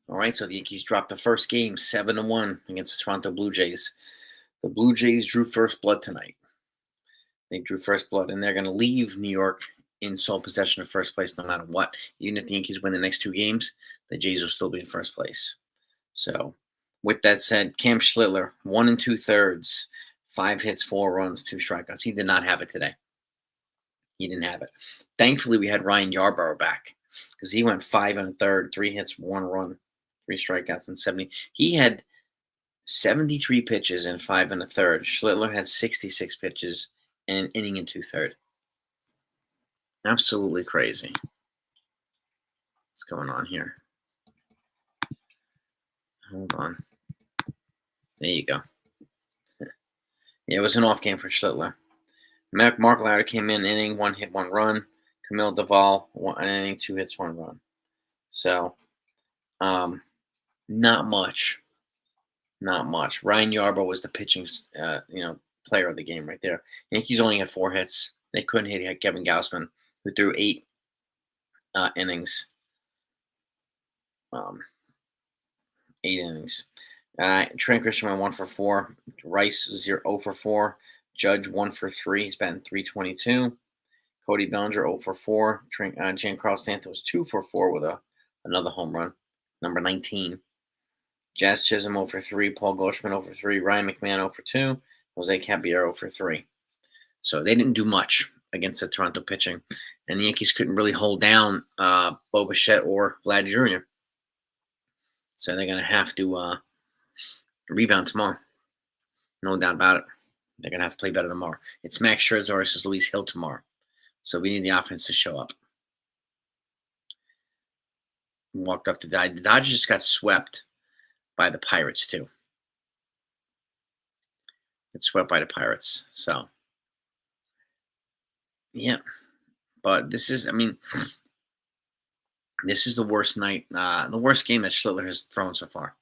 All right, so the Yankees dropped the first game 7-1 against the Toronto Blue Jays. The Blue Jays drew first blood tonight. They drew first blood, and they're going to leave New York in sole possession of first place no matter what. Even if the Yankees win the next two games, the Jays will still be in first place. So, with that said, Cam Schlittler, 1 2/3, 5 hits, 4 runs, 2 strikeouts. He did not have it today. He didn't have it. Thankfully, we had Ryan Yarbrough back because he went 5 1/3, 3 hits, 1 run, 3 strikeouts, and 70. He had 73 pitches in 5 1/3. Schlittler had 66 pitches and an inning and 2/3. Absolutely crazy. What's going on here? Hold on. There you go. Yeah, it was an off game for Schlittler. Mark Louder came in inning, 1 hit, 1 run. Camille Duvall, 1 inning, 2 hits, 1 run. So, not much. Not much. Ryan Yarbrough was the pitching, player of the game right there. Yankees only had 4 hits. They couldn't hit Kevin Gausman, who threw 8 innings. 8 innings. Trent Christian went 1 for 4. Rice 0 for 4. Judge 1 for 3. He's batting .322. Cody Bellinger 0 for 4. Giancarlo Stanton 2 for 4 with another home run, number 19. Jazz Chisholm 0 for 3. Paul Goldschmidt 0 for 3. Ryan McMahon 0 for 2. Jose Caballero 0 for 3. So they didn't do much against the Toronto pitching. And the Yankees couldn't really hold down Bo Bichette or Vlad Jr. So they're going to have to rebound tomorrow. No doubt about it. They're going to have to play better tomorrow. It's Max Scherzer versus Luis Hill tomorrow. So we need the offense to show up. Walked up to die. The Dodgers just got swept by the Pirates, too. It's swept by the Pirates. So, yeah. But this is the worst night, the worst game that Schlittler has thrown so far.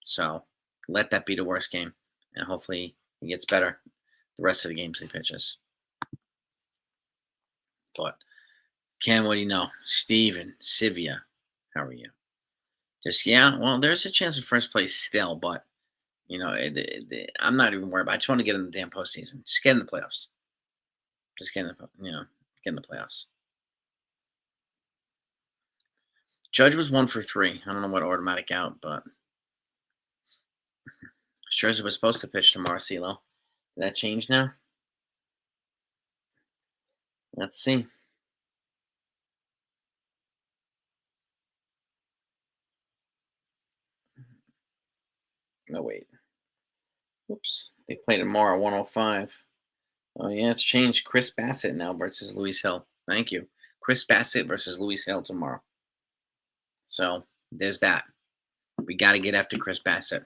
So, let that be the worst game. And hopefully he gets better the rest of the games he pitches. But, Ken, what do you know? Steven, Sivia, how are you? Well, there's a chance of first place still, but, I'm not even worried about it. I just want to get in the damn postseason. Just get in the playoffs. Just get in the playoffs. Judge was 1 for 3. I don't know what automatic out, but Scherzer was supposed to pitch tomorrow, CeeLo. Did that change now? Let's see. No, wait. Whoops. They play tomorrow, 105. Oh, yeah, it's changed. Chris Bassett now versus Luis Hill. Thank you. Chris Bassett versus Luis Hill tomorrow. So, there's that. We got to get after Chris Bassett.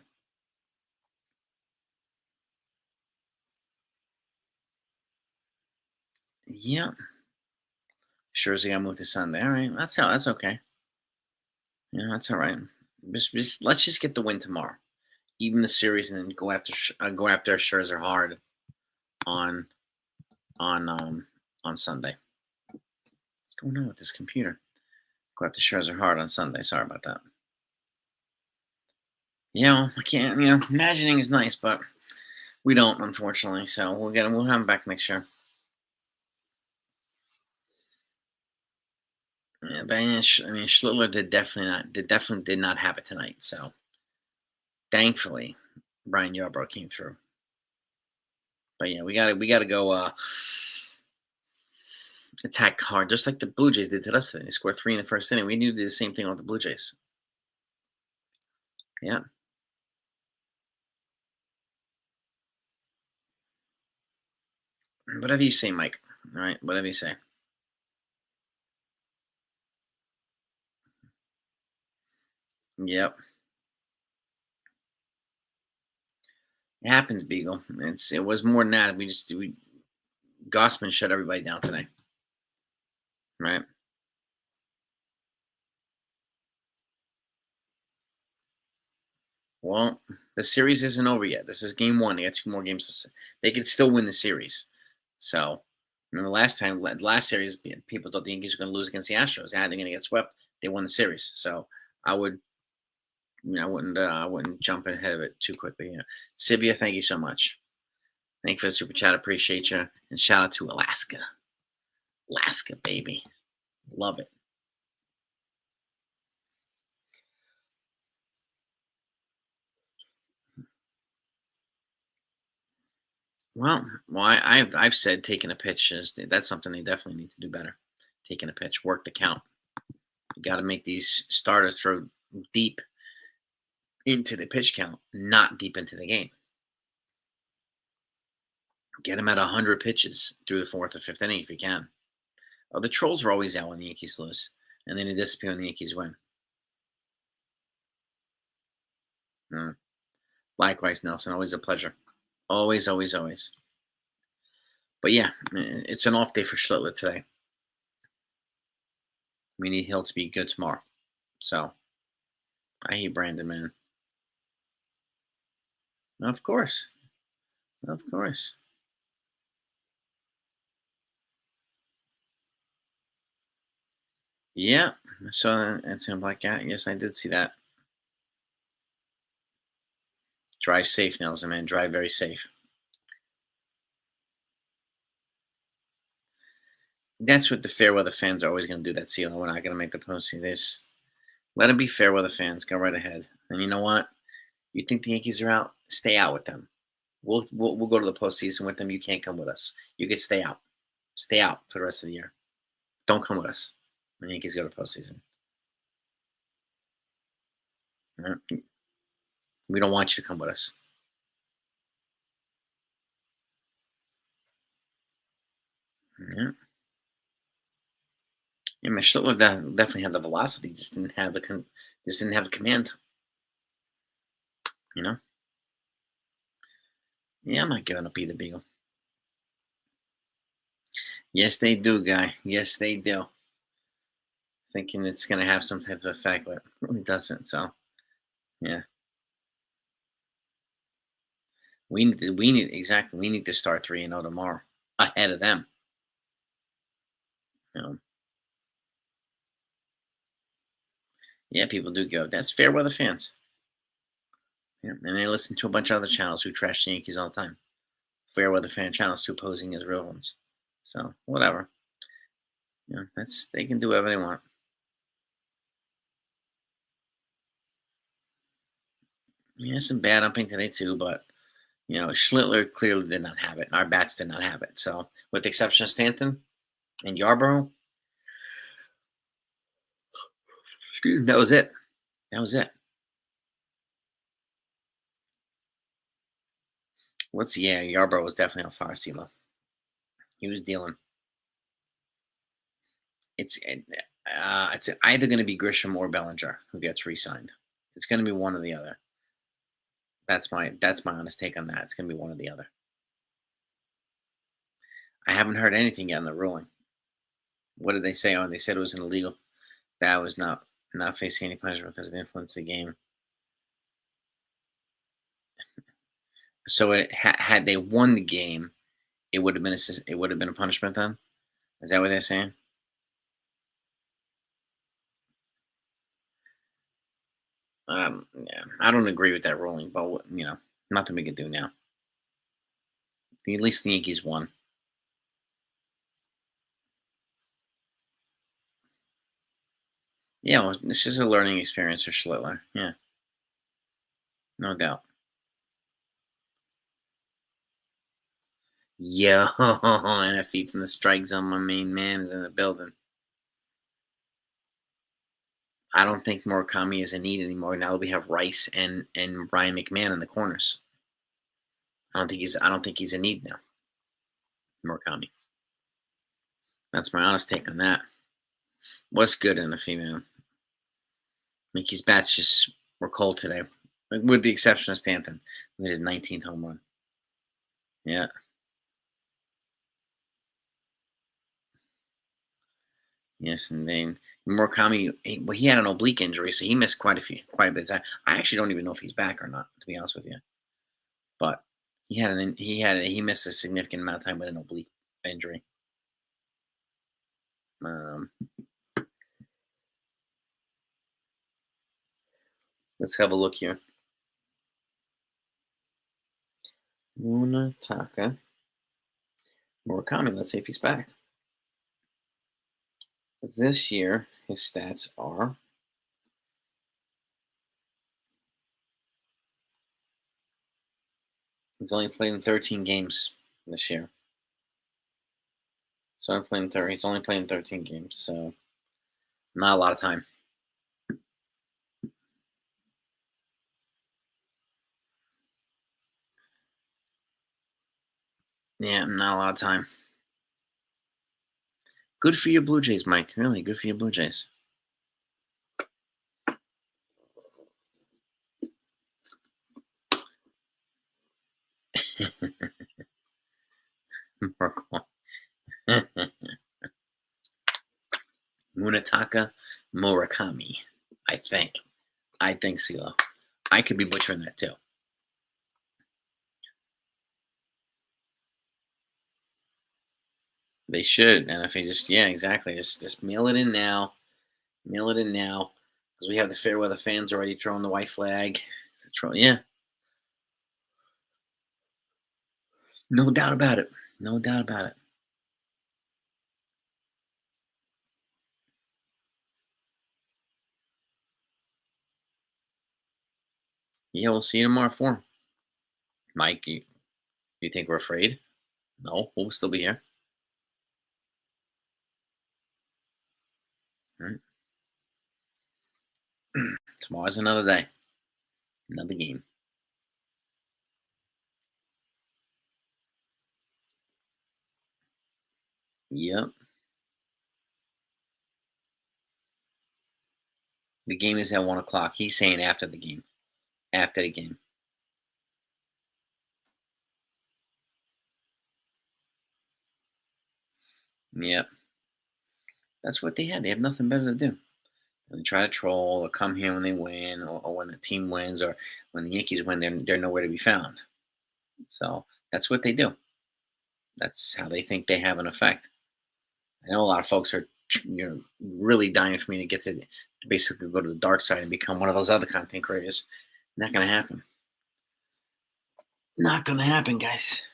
Yeah. Scherzer got moved to Sunday. All right. That's okay. Yeah, that's all right. Let's just get the win tomorrow. Even the series, and then go after Scherzer hard on Sunday. What's going on with this computer? Go after Scherzer hard on Sunday. Sorry about that. Yeah, I can't. Imagining is nice, but we don't, unfortunately. So we'll have him back next year. Yeah, but Schlittler definitely did not have it tonight. So thankfully, Brian Yarbrough came through. But yeah, we gotta go attack hard, just like the Blue Jays did to us today. They scored 3 in the first inning. We need to do the same thing with the Blue Jays. Yeah. Whatever you say, Mike. All right, whatever you say. Yep. It happens, Beagle. It was more than that. Gossman shut everybody down today. Right? Well, the series isn't over yet. This is game 1. They got 2 more games. They could still win the series. So, remember last series, people thought the Yankees were going to lose against the Astros. They're going to get swept. They won the series. So, I would I wouldn't jump ahead of it too quickly. Yeah. Sivia, thank you so much. Thank you for the super chat. Appreciate you. And shout out to Alaska. Alaska, baby. Love it. I've said taking a pitch that's something they definitely need to do better. Taking a pitch, work the count. You got to make these starters throw deep into the pitch count, not deep into the game. Get them at 100 pitches through the fourth or fifth inning if you can. Oh, the trolls are always out when the Yankees lose, and then they disappear when the Yankees win. Mm. Likewise, Nelson. Always a pleasure. Always, always, always. But yeah, it's an off day for Schlittler today. We need Hill to be good tomorrow. So I hate Brandon, man. Of course. Of course. Yeah. So it's him like, yeah, yes, I did see that. Drive safe, Nelson, man. Drive very safe. That's what the fair weather fans are always going to do. That CLO. We're not going to make the postseason. This let them be fair weather fans. Go right ahead. And you know what? You think the Yankees are out? Stay out with them. We'll go to the postseason with them. You can't come with us. You can stay out. Stay out for the rest of the year. Don't come with us when the Yankees go to postseason. All right? We don't want you to come with us. Yeah. Yeah, Schlittler definitely had the velocity, just didn't have the command. You know. Yeah, I'm not giving up either, Beagle. Yes, they do, guy. Yes, they do. Thinking it's going to have some type of effect, but it really doesn't. So, yeah, we need to start 3-0 tomorrow ahead of them. You know, yeah, people do go. That's fair weather fans. Yeah, and they listen to a bunch of other channels who trash the Yankees all the time. Fair weather fan channels too, posing as real ones. So whatever. Yeah, that's they can do whatever they want. Yeah, some bad umping today too, but Schlittler clearly did not have it, and our bats did not have it. So, with the exception of Stanton and Yarborough, that was it. That was it. Yarborough was definitely on fire, CeeLo. He was dealing. It's either going to be Grisham or Bellinger who gets re-signed. It's going to be one or the other. That's my honest take on that. It's going to be one or the other. I haven't heard anything yet on the ruling. What did they say? Oh, they said it was an illegal. That was not facing any punishment because it influenced the game. So had they won the game, it would have been a punishment then. Is that what they're saying? Yeah, I don't agree with that ruling, but nothing we can do now. At least the Yankees won. Yeah, well, this is a learning experience for Schlittler. Yeah, no doubt. Yo, and a feed from the strike zone. My main man is in the building. I don't think Murakami is in need anymore. Now that we have Rice and Ryan McMahon in the corners, I don't think he's in need now. Murakami. That's my honest take on that. What's good in a female? Mickey's bats just were cold today, with the exception of Stanton, who hit his 19th home run. Yeah. Yes, and then Murakami, he had an oblique injury, so he missed quite a bit of time. I actually don't even know if he's back or not, to be honest with you. But he missed a significant amount of time with an oblique injury. Um, Let's have a look here. Munataka Murakami. Let's see if he's back. This year, his stats are he's only played in 13 games this year. So I'm playing 30. He's only playing 13 games, so not a lot of time. Yeah, not a lot of time. Good for your Blue Jays, Mike. Really good for your Blue Jays. Munataka Murakami. I think. I think CeeLo. I could be butchering that too. They should. And if you just exactly. Just mail it in now. Mail it in now. Because we have the fair weather fans already throwing the white flag. Yeah. No doubt about it. No doubt about it. Yeah, we'll see you tomorrow at 4. Mike, you think we're afraid? No, we'll still be here. All right. Tomorrow's another day. Another game. Yep. The game is at 1 o'clock. He's saying after the game. After the game. Yep. That's what they had. They have nothing better to do. And they try to troll or come here when they win or when the team wins or when the Yankees win, they're nowhere to be found. So that's what they do. That's how they think they have an effect. I know a lot of folks are really dying for me to get to basically go to the dark side and become one of those other content creators. Not going to happen. Not going to happen, guys.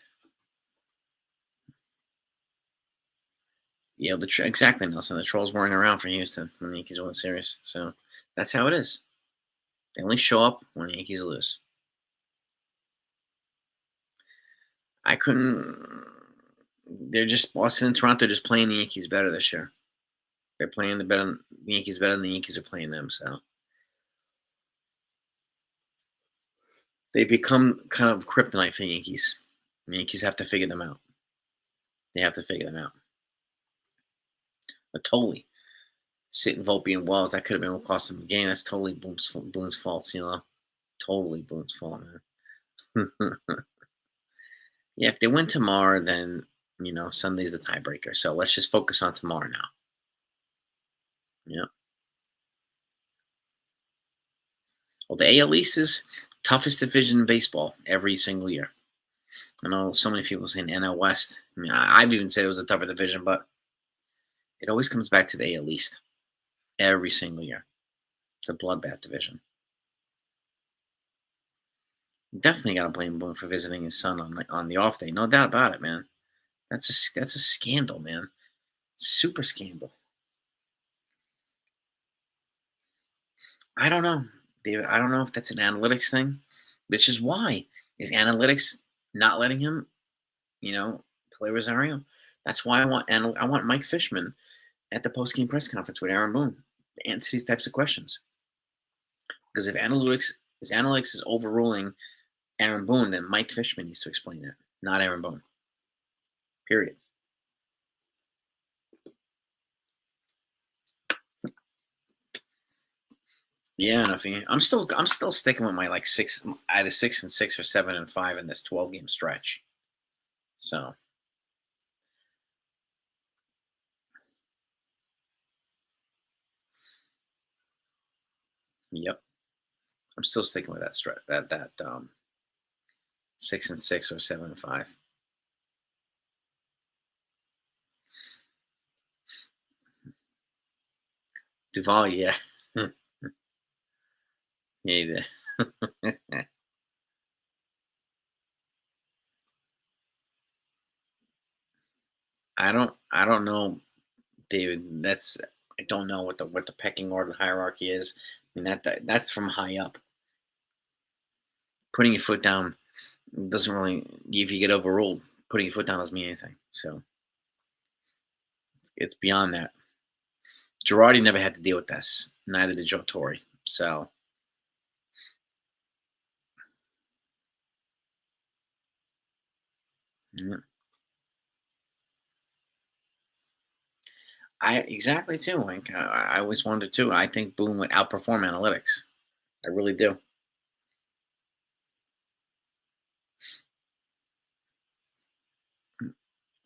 Yeah, exactly, Nelson. The trolls weren't around for Houston when the Yankees won the series, so that's how it is. They only show up when the Yankees lose. I couldn't. They're just Boston and Toronto just playing the Yankees better this year. They're playing the Yankees better than the Yankees are playing them. So they become kind of kryptonite for the Yankees. The Yankees have to figure them out. They have to figure them out. But totally, sitting Volpe and Wells, that could have been what cost them the game. That's totally Boone's fault, Totally Boone's fault, man. Yeah, if they win tomorrow, then Sunday's the tiebreaker. So let's just focus on tomorrow now. Yeah. Well, the AL East is toughest division in baseball every single year. I know so many people saying NL West. I mean, I've even said it was a tougher division, but it always comes back to the AL East every single year. It's a bloodbath division. Definitely got to blame Boone for visiting his son on the off day. No doubt about it, man. That's a scandal, man. Super scandal. I don't know, David. I don't know if that's an analytics thing, which is why is analytics not letting him, play Rosario. That's why I want Mike Fishman at the post game press conference with Aaron Boone to answer these types of questions. Because if analytics is overruling Aaron Boone, then Mike Fishman needs to explain that, not Aaron Boone. Period. Yeah, nothing. I'm still sticking with my like either 6-6 or 7-5 in this 12-game stretch. So yep, I'm still sticking with that stretch. That 6-6 or 7-5. Duval, yeah, Yeah, he did. I don't know, David. I don't know what the pecking order, the hierarchy is. I mean that's from high up. Putting your foot down doesn't really, if you get overruled, putting your foot down doesn't mean anything. So it's beyond that. Girardi never had to deal with this. Neither did Joe Torre. So yeah. I exactly too, Wink. I always wanted to. I think Boone would outperform analytics. I really do.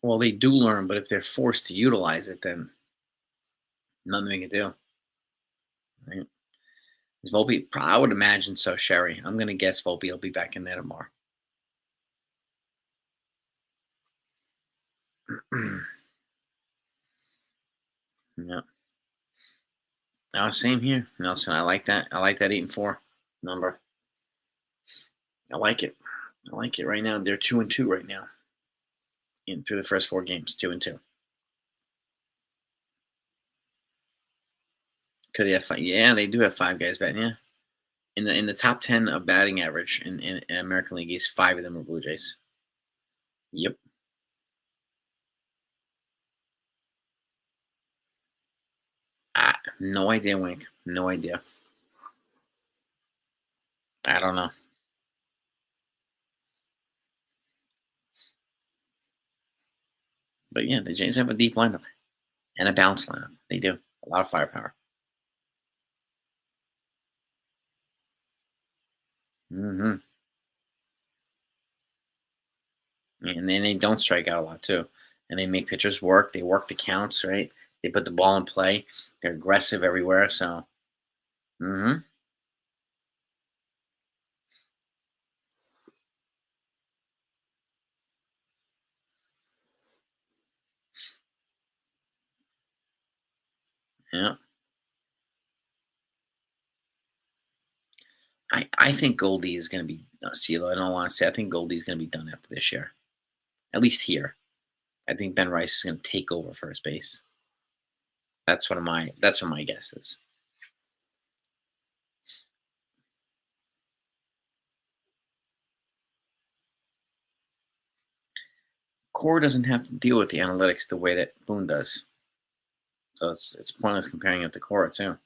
Well, they do learn, but if they're forced to utilize it, then nothing they can do. Right? Is Volpe? I would imagine so. Sherry. I'm gonna guess Volpe will be back in there tomorrow. Yeah. Same here, Nelson. I like that. I like that 8-4 number. I like it. I like it right now. They're 2-2 right now in through the first 4 games. 2-2. Could they have five? Yeah, they do have 5 guys batting. Yeah, in the top 10 of batting average in American League East, 5 of them are Blue Jays. Yep. No idea, Wink. No idea. I don't know. But yeah, the Jays have a deep lineup and a balanced lineup. They do a lot of firepower. Hmm. And then they don't strike out a lot too, and they make pitchers work. They work the counts, right? They put the ball in play. They're aggressive everywhere. So, hmm, yeah. I think Goldie is going to be CeeLo. In all honesty, I think Goldie is going to be done after this year, at least here. I think Ben Rice is going to take over first base. That's what my guess is. Core doesn't have to deal with the analytics the way that Boone does, so it's pointless comparing it to Core too.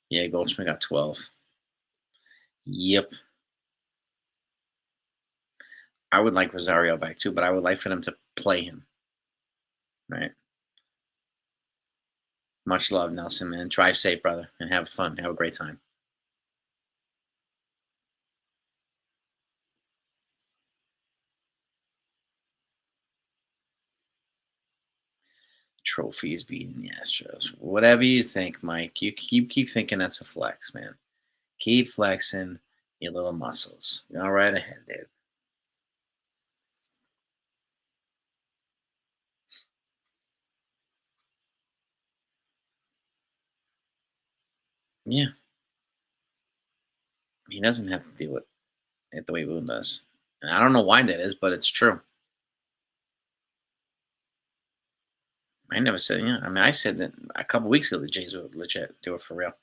Yeah, Goldschmidt got 12. Yep, I would like Rosario back too, but I would like for them to play him. Right. Much love, Nelson, man. Drive safe, brother, and have fun. Have a great time. Trophies beating the Astros. Whatever you think, Mike. You keep thinking that's a flex, man. Keep flexing your little muscles. All right ahead, Dave. Yeah, he doesn't have to deal with it the way Boone does. And I don't know why that is, but it's true. I never said, yeah. I mean, I said that a couple weeks ago the Jays would legit do it for real.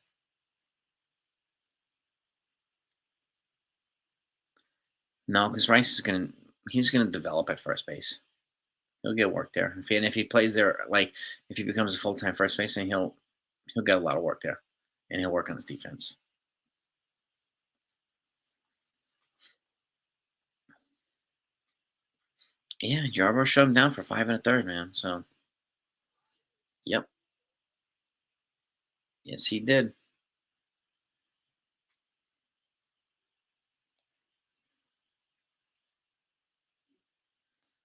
No, because Rice he's gonna develop at first base. He'll get work there. If he plays there, like if he becomes a full time first baseman, he'll get a lot of work there, and he'll work on his defense. Yeah, Yarbrough shut him down for 5 1/3, man. So, yep, yes, he did.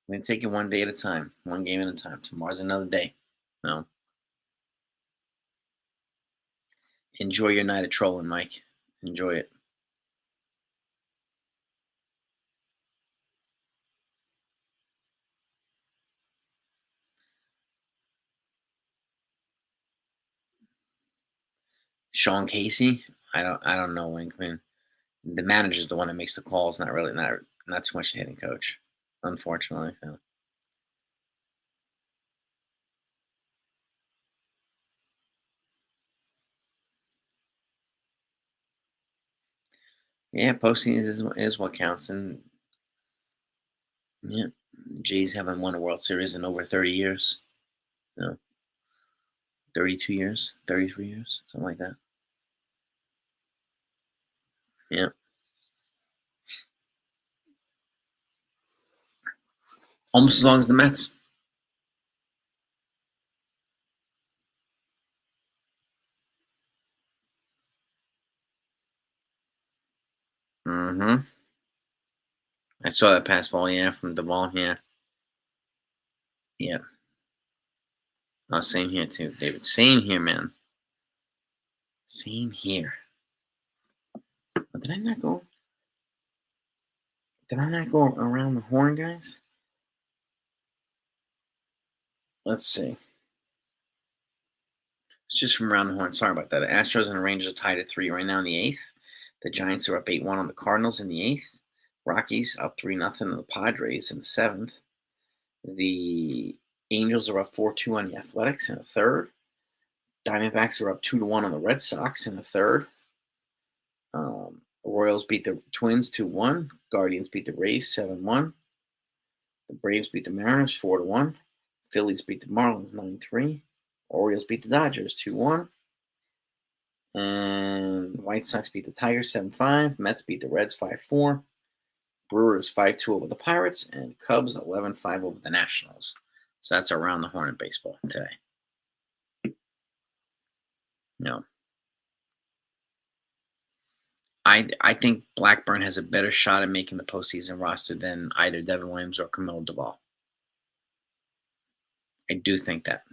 We're gonna take it one day at a time, one game at a time. Tomorrow's another day. No, enjoy your night of trolling, Mike. Enjoy it. Sean Casey. I don't know, Winkman. The manager's the one that makes the calls, not too much the hitting coach, unfortunately. So. Yeah, postseason is what counts, and yeah, Jays haven't won a World Series in over 30 years. No, 32 years, 33 years, something like that. Yeah, almost as long as the Mets. Mm-hmm. I saw that pass ball, yeah, from the ball, yeah. Yeah. Oh, same here too, David. Same here, man. Same here. Oh, did I not go? Did I not go around the horn, guys? Let's see. It's just from around the horn. Sorry about that. The Astros and the Rangers are tied at 3 right now in the eighth. The Giants are up 8-1 on the Cardinals in the eighth. Rockies up 3-0 on the Padres in the seventh. The Angels are up 4-2 on the Athletics in the third. Diamondbacks are up 2-1 on the Red Sox in the third. Royals beat the Twins 2-1. Guardians beat the Rays 7-1. The Braves beat the Mariners 4-1. Phillies beat the Marlins 9-3. Orioles beat the Dodgers 2-1. And White Sox beat the Tigers 7-5. Mets beat the Reds 5-4. Brewers 5-2 over the Pirates. And Cubs 11-5 over the Nationals. So that's around the horn in baseball today. No. I think Blackburn has a better shot at making the postseason roster than either Devin Williams or Camilo Duvall. I do think that.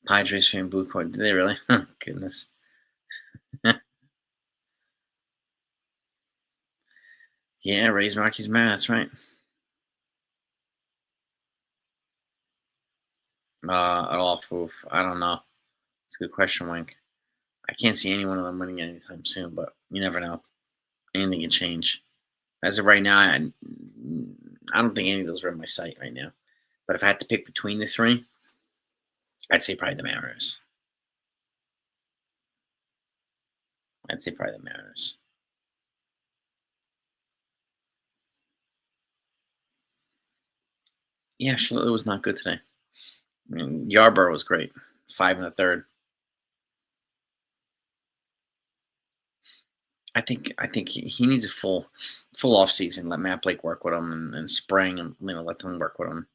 Padres fan blue court. Did they really? Oh, goodness. Yeah, Rays Rockies man. That's right. At all. Oof, I don't know. It's a good question, Wink. I can't see any one of them winning anytime soon, but you never know. Anything can change. As of right now, I don't think any of those are in my sight right now. But if I had to pick between the three, I'd say probably the Mariners. I'd say probably the Mariners. Yeah, Schluter was not good today. I mean, Yarborough was great. 5 in the third. I think he needs a full off season. Let Matt Blake work with him and spring and let them work with him.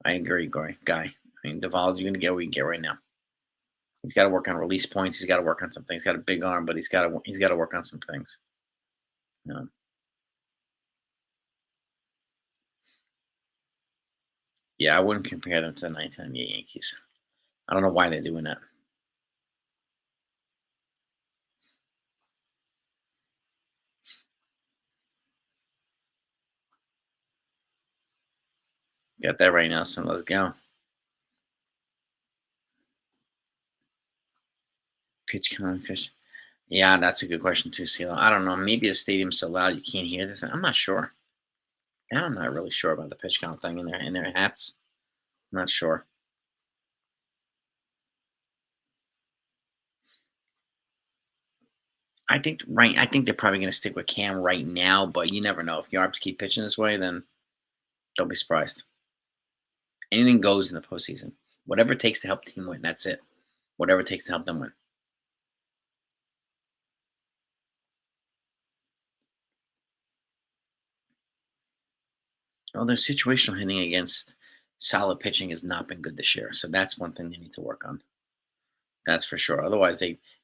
I agree, guy. I mean, Duvall, you're gonna get what you can get right now. He's got to work on release points. He's got to work on some things. He's got a big arm, but he's got to work on some things. You know? Yeah, I wouldn't compare them to the 1998 Yankees. I don't know why they're doing that. Got that right now, so let's go. Pitch count, pitch. Yeah, that's a good question too, CeeLo. I don't know. Maybe the stadium's so loud you can't hear the thing. I'm not sure. I'm not really sure about the pitch count thing in their hats. I'm not sure. I think they're probably going to stick with Cam right now, but you never know. If Yarbs keep pitching this way, then don't be surprised. Anything goes in the postseason. Whatever it takes to help the team win, that's it. Whatever it takes to help them win. Well, their situational hitting against solid pitching has not been good this year, so that's one thing they need to work on. That's for sure. Otherwise,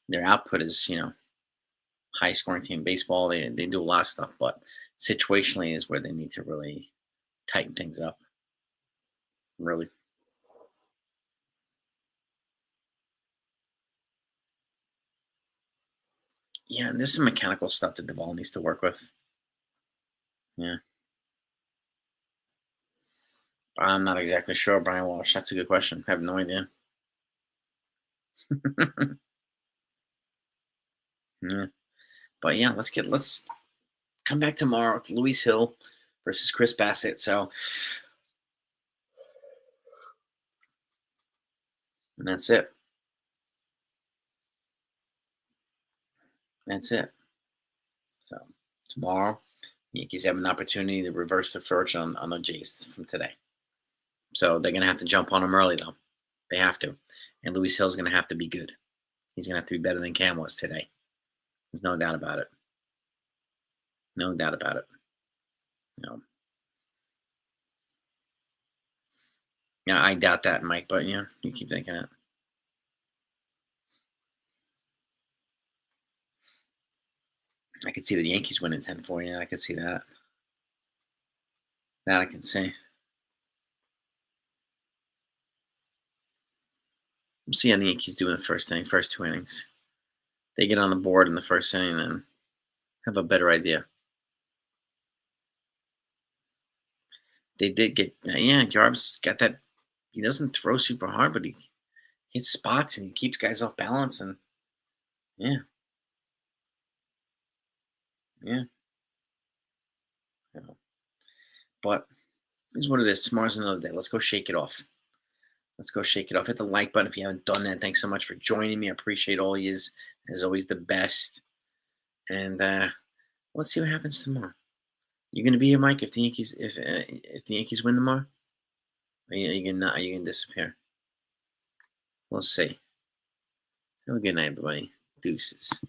their output is high scoring team baseball. They do a lot of stuff, but situationally is where they need to really tighten things up. Really. Yeah, and there's some mechanical stuff that Duvall needs to work with. Yeah. I'm not exactly sure, Brian Walsh. That's a good question. I have no idea. Yeah. But yeah, let's come back tomorrow with Luis Hill versus Chris Bassett. So and that's it. That's it. So tomorrow, Yankees have an opportunity to reverse the fortune on the Jays from today. So they're gonna have to jump on them early though. They have to. And Luis Hill's gonna have to be good. He's gonna have to be better than Cam was today. There's no doubt about it. No doubt about it. You know. Yeah, I doubt that, Mike, but yeah, you keep thinking it. I could see the Yankees winning 10-4. Yeah, I could see that. That I can see. I'm seeing the Yankees doing the first inning, first two innings. They get on the board in the first inning and have a better idea. They did get, yeah, Garb's got that. He doesn't throw super hard, but he hits spots and he keeps guys off balance. And yeah, yeah. You know. But here's what it is. Tomorrow's another day. Let's go shake it off. Let's go shake it off. Hit the like button if you haven't done that. Thanks so much for joining me. I appreciate all yous. As always, the best. And let's see what happens tomorrow. You gonna be here, Mike? If the Yankees win tomorrow, are you gonna disappear? We'll see. Have a good night, everybody. Deuces.